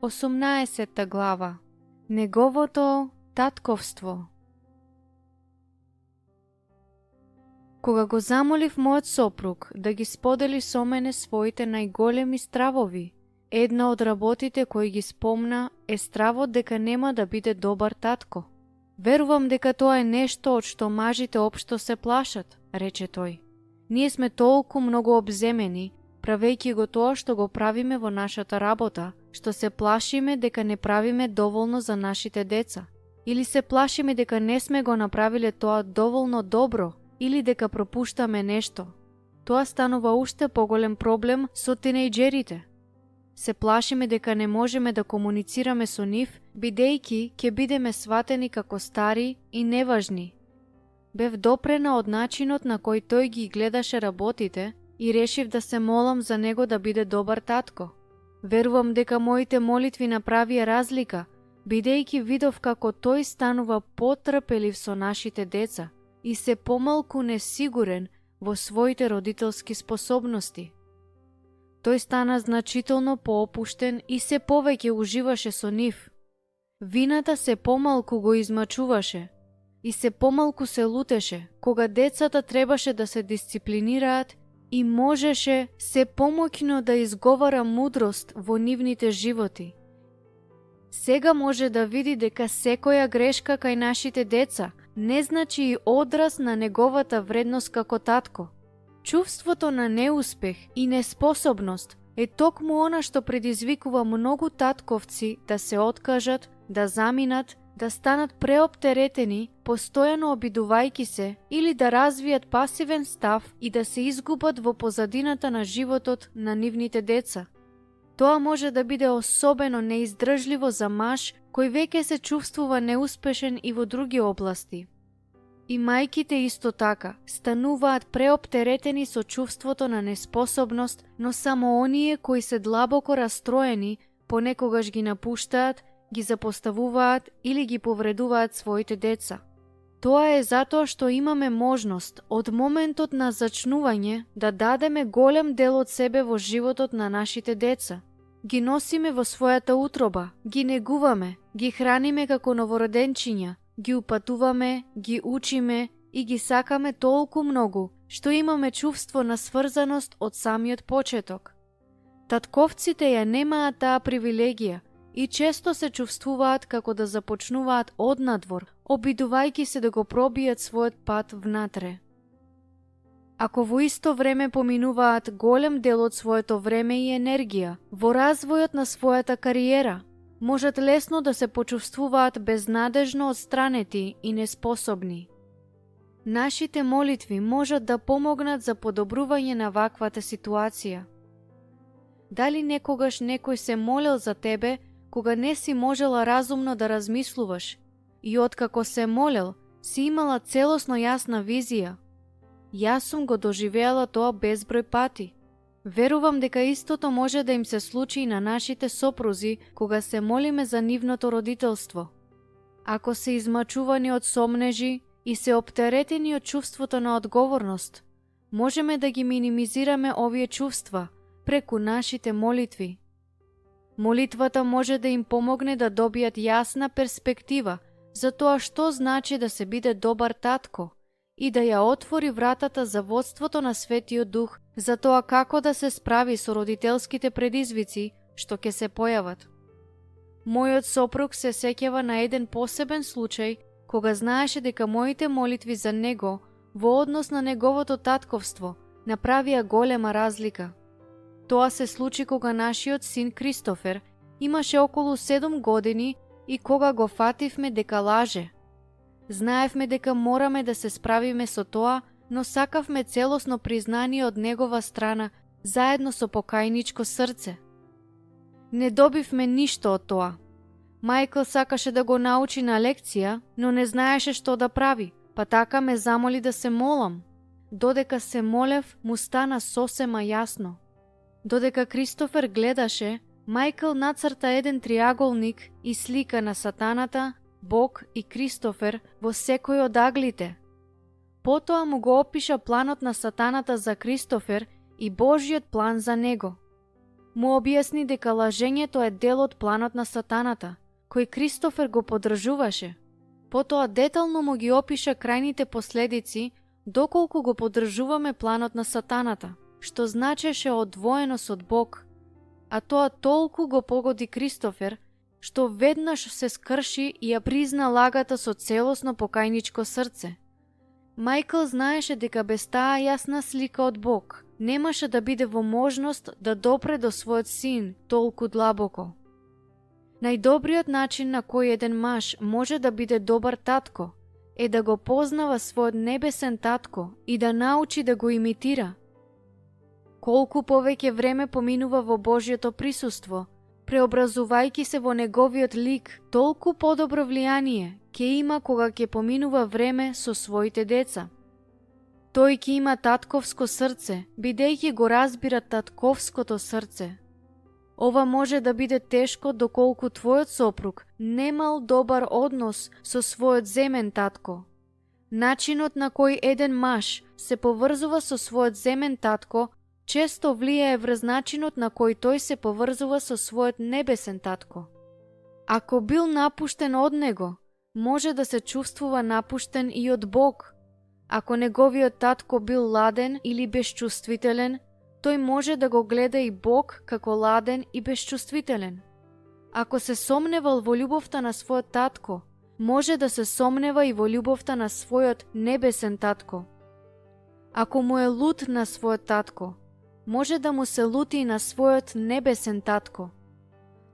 18 глава. Неговото татковство. Кога го замолив мојот сопруг да ги сподели со мене своите најголеми стравови, една од работите кои ги спомна е стравот дека нема да биде добар татко. Верувам дека тоа е нешто од што мажите општо се плашат, рече тој. Ние сме толку многу обземени, правејќи го тоа што го правиме во нашата работа, што се плашиме дека не правиме доволно за нашите деца, или се плашиме дека не сме го направиле тоа доволно добро, или дека пропуштаме нешто. Тоа станува уште поголем проблем со тинејџерите. Се плашиме дека не можеме да комуницираме со нив, бидејќи ќе бидеме сватени како стари и неважни. Бев допрена од начинот на кој тој ги гледаше работите и решив да се молам за него да биде добар татко. Верувам дека моите молитви направија разлика, бидејќи видов како тој станува потрпелив со нашите деца и се помалку несигурен во своите родителски способности. Тој стана значително поопуштен и се повеќе уживаше со нив. Вината се помалку го измачуваше и се помалку се лутеше кога децата требаше да се дисциплинираат и можеше се помоќно да изговара мудрост во нивните животи. Сега може да види дека секоја грешка кај нашите деца не значи и одраз на неговата вредност како татко. Чувството на неуспех и неспособност е токму она што предизвикува многу татковци да се откажат, да заминат, да станат преоптеретени, постојано обидувајќи се или да развијат пасивен став и да се изгубат во позадината на животот на нивните деца. Тоа може да биде особено неиздржливо за маж кој веќе се чувствува неуспешен и во други области. И мајките исто така стануваат преоптеретени со чувството на неспособност, но само оние кои се длабоко растроени понекогаш ги напуштаат, ги запоставуваат или ги повредуваат своите деца. Тоа е затоа што имаме можност од моментот на зачнување да дадеме голем дел од себе во животот на нашите деца. Ги носиме во својата утроба, ги негуваме, ги храниме како новороденчиња, ги упатуваме, ги учиме и ги сакаме толку многу, што имаме чувство на сврзаност од самиот почеток. Татковците ја немаат таа привилегија и често се чувствуваат како да започнуваат однадвор, обидувајќи се да го пробијат својот пат внатре. Ако во исто време поминуваат голем дел од своето време и енергија во развојот на својата кариера, можат лесно да се почувствуваат безнадежно отстранети и неспособни. Нашите молитви можат да помогнат за подобрување на ваквата ситуација. Дали некогаш некој се молел за тебе кога не си можела разумно да размислуваш и откако се молел, си имала целосно јасна визија? Јас сум го доживеала тоа безброј пати. Верувам дека истото може да им се случи и на нашите сопрузи кога се молиме за нивното родителство. Ако се измачувани од сомнежи и се оптеретени од чувството на одговорност, можеме да ги минимизираме овие чувства преку нашите молитви. Молитвата може да им помогне да добијат јасна перспектива за тоа што значи да се биде добар татко и да ја отвори вратата за водството на Светиот Дух за тоа како да се справи со родителските предизвици што ќе се појават. Мојот сопруг се сеќава на еден посебен случај кога знаеше дека моите молитви за него во однос на неговото татковство направија голема разлика. Тоа се случи кога нашиот син Кристофер имаше околу 7 години и кога го фативме дека лаже. Знаевме дека мораме да се справиме со тоа, но сакавме целосно признание од негова страна, заедно со покајничко срце. Не добивме ништо од тоа. Мајкл сакаше да го научи на лекција, но не знаеше што да прави, па така ме замоли да се молам. Додека се молев, му стана сосема јасно. Додека Кристофер гледаше, Мајкл нацрта еден триаголник и слика на сатаната, Бог и Кристофер во секој од аглите. Потоа му го опиша планот на сатаната за Кристофер и Божиот план за него. Му објасни дека лажењето е дел од планот на сатаната, кој Кристофер го поддржуваше. Потоа детално му ги опиша крајните последици доколку го поддржуваме планот на сатаната, што значеше одвоеност од Бог, а тоа толку го погоди Кристофер, што веднаш се скрши и ја призна лагата со целосно покајничко срце. Мајкл знаеше дека без таа јасна слика од Бог немаше да биде во можност да допре до својот син толку длабоко. Најдобриот начин на кој еден маж може да биде добар татко е да го познава својот небесен татко и да научи да го имитира. Колку повеќе време поминува во Божјото присуство, преобразувајќи се во неговиот лик, толку подобро влијание ќе има кога ќе поминува време со своите деца. Тој ќе има татковско срце, бидејќи го разбира татковското срце. Ова може да биде тешко доколку твојот сопруг немал добар однос со својот земен татко. Начинот на кој еден маж се поврзува со својот земен татко често влијае врз начинот на кој тој се поврзува со својот небесен татко. Ако бил напуштен од него, може да се чувствува напуштен и од Бог. Ако неговиот татко бил ладен или безчувствителен, тој може да го гледа и Бог како ладен и безчувствителен. Ако се сомневал во љубовта на својот татко, може да се сомнева и во љубовта на својот небесен татко. Ако му е лут на својот татко, може да му се лути и на својот небесен татко.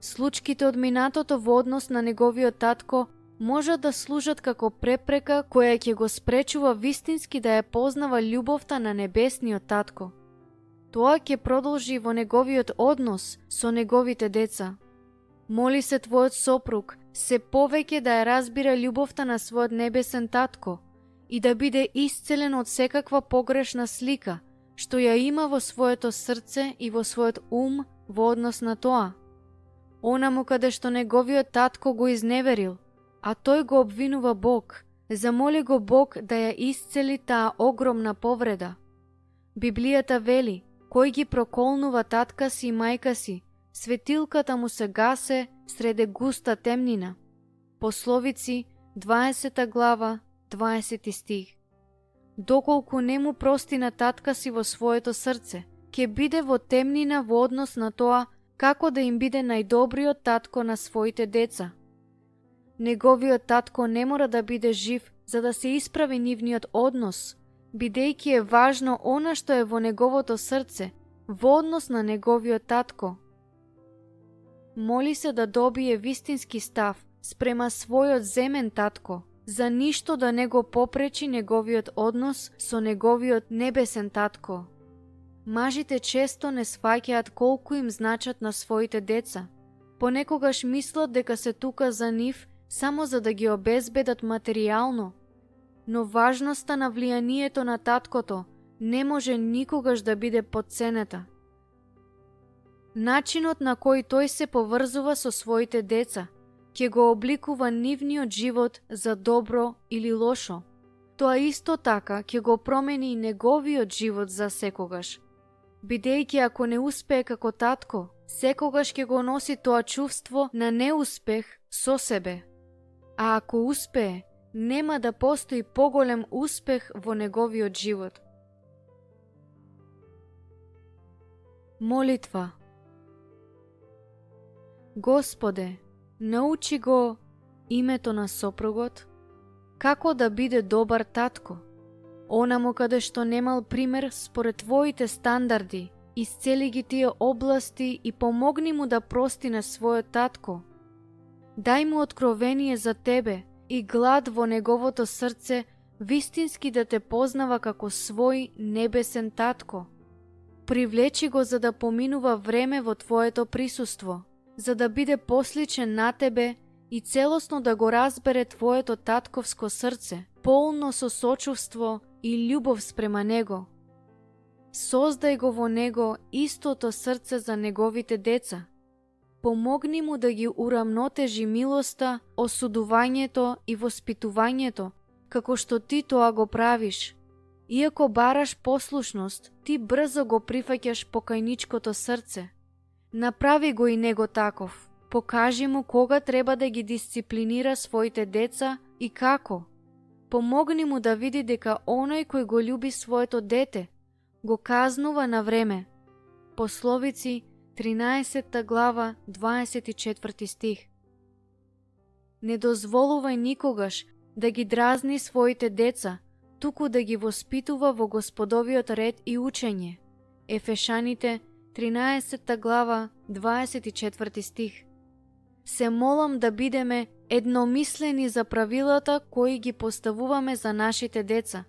Случките од минатото во однос на неговиот татко можат да служат како препрека која ќе го спречува вистински да ја познава љубовта на небесниот татко. Тоа ќе продолжи во неговиот однос со неговите деца. Моли се твојот сопруг се повеќе да ја разбира љубовта на својот небесен татко и да биде исцелен од секаква погрешна слика, што ја има во своето срце и во својот ум во однос на тоа. Онаму каде што неговиот татко го изневерил, а тој го обвинува Бог, замоли го Бог да ја исцели таа огромна повреда. Библијата вели, кој ги проколнува татка си и мајка си, светилката му се гасе среде густа темнина. Пословици, 20 глава, 20 стих. Доколку не му прости на татка си во своето срце, ќе биде во темнина во однос на тоа како да им биде најдобриот татко на своите деца. Неговиот татко не мора да биде жив за да се исправи нивниот однос, бидејќи е важно она што е во неговото срце, во однос на неговиот татко. Моли се да добие вистински став спрема својот земен татко, за ништо да не го попречи неговиот однос со неговиот небесен татко. Мажите често не сваќаат колку им значат на своите деца. Понекогаш мислат дека се тука за нив само за да ги обезбедат материјално, но важноста на влијанието на таткото не може никогаш да биде потценета. Начинот на кој тој се поврзува со своите деца ќе го обликува нивниот живот за добро или лошо. Тоа исто така ќе го промени и неговиот живот за секогаш. Бидејќи ако не успее како татко, секогаш ќе го носи тоа чувство на неуспех со себе. А ако успее, нема да постои поголем успех во неговиот живот. Молитва. Господе, научи го името на сопругот, како да биде добар татко, онаму каде што немал пример според твоите стандарди, исцели ги тие области и помогни му да прости на својот татко. Дај му откровение за тебе и глад во неговото срце вистински да те познава како свој небесен татко. Привлечи го за да поминува време во твоето присуство, за да биде посличен на тебе и целосно да го разбере твоето татковско срце, полно со сочувство и љубов спрема него. Создај го во него истото срце за неговите деца. Помогни му да ги урамнотежи милоста, осудувањето и воспитувањето, како што ти тоа го правиш. Иако бараш послушност, ти брзо го прифаќаш покајничкото срце. Направи го и него таков. Покажи му кога треба да ги дисциплинира своите деца и како. Помогни му да види дека оној кој го љуби своето дете, го казнува на време. Пословици 13 глава 24 стих. Не дозволувај никогаш да ги дразни своите деца, туку да ги воспитува во Господовиот ред и учење. Ефешаните 13 глава 24 стих. Се молам да бидеме едномислени за правилата кои ги поставуваме за нашите деца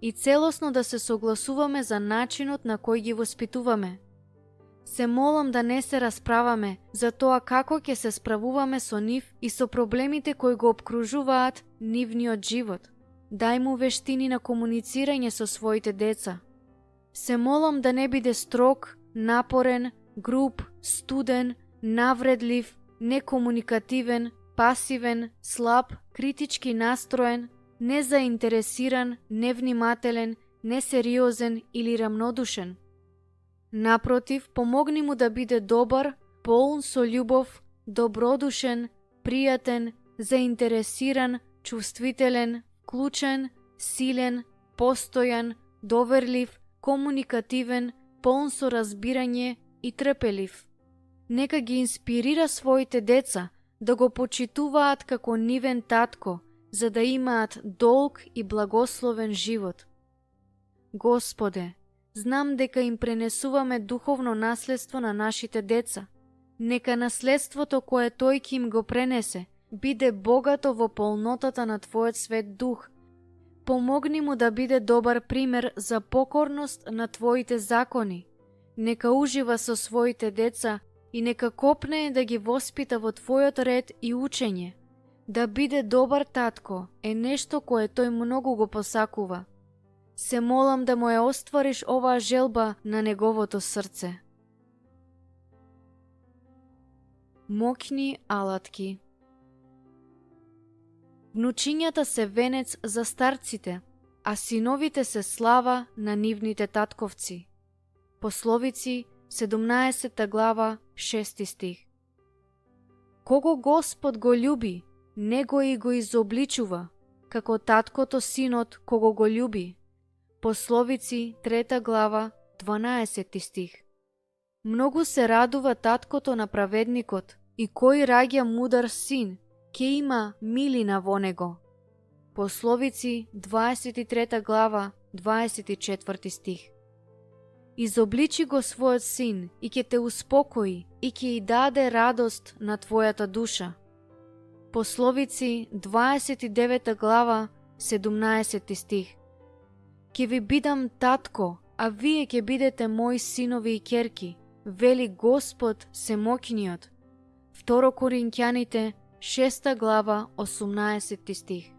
и целосно да се согласуваме за начинот на кој ги воспитуваме. Се молам да не се расправаме за тоа како ќе се справуваме со нив и со проблемите кои го обкружуваат нивниот живот. Дај му вештини на комуницирање со своите деца. Се молам да не биде строг, напорен, груб, студен, навредлив, некомуникативен, пасивен, слаб, критички настроен, незаинтересиран, невнимателен, несериозен или рамнодушен. Напротив, помогни му да биде добар, полн со љубов, добродушен, пријатен, заинтересиран, чувствителен, вклучен, силен, постојан, доверлив, комуникативен, полн со разбирање и трпелив. Нека ги инспирира своите деца да го почитуваат како нивен татко, за да имаат долг и благословен живот. Господе, знам дека им пренесуваме духовно наследство на нашите деца. Нека наследството кое Тој ќе им го пренесе биде богато во полнотата на Твојот свет дух. Помогни му да биде добар пример за покорност на Твоите закони. Нека ужива со своите деца и нека копне да ги воспита во Твојот ред и учење. Да биде добар татко е нешто кое тој многу го посакува. Се молам да му ја оствариш оваа желба на неговото срце. Мокни алатки. Внучињата се венец за старците, а синовите се слава на нивните татковци. Пословици 17 глава 6 стих. Кого Господ го љуби, него и го изобличува, како таткото синот кого го љуби. Пословици 3 глава 12 стих. Многу се радува таткото на праведникот и кој раѓа мудар син, ќе има милина во него. Пословици 23 глава 24 стих. Изобличи го својот син и ќе те успокои и ќе и даде радост на твојата душа. Пословици 29 глава 17 стих. Ќе ви бидам татко, а вие ќе бидете мои синови и ќерки, вели Господ Семокниот. 2 Коринќаните 6 глава 18 стих.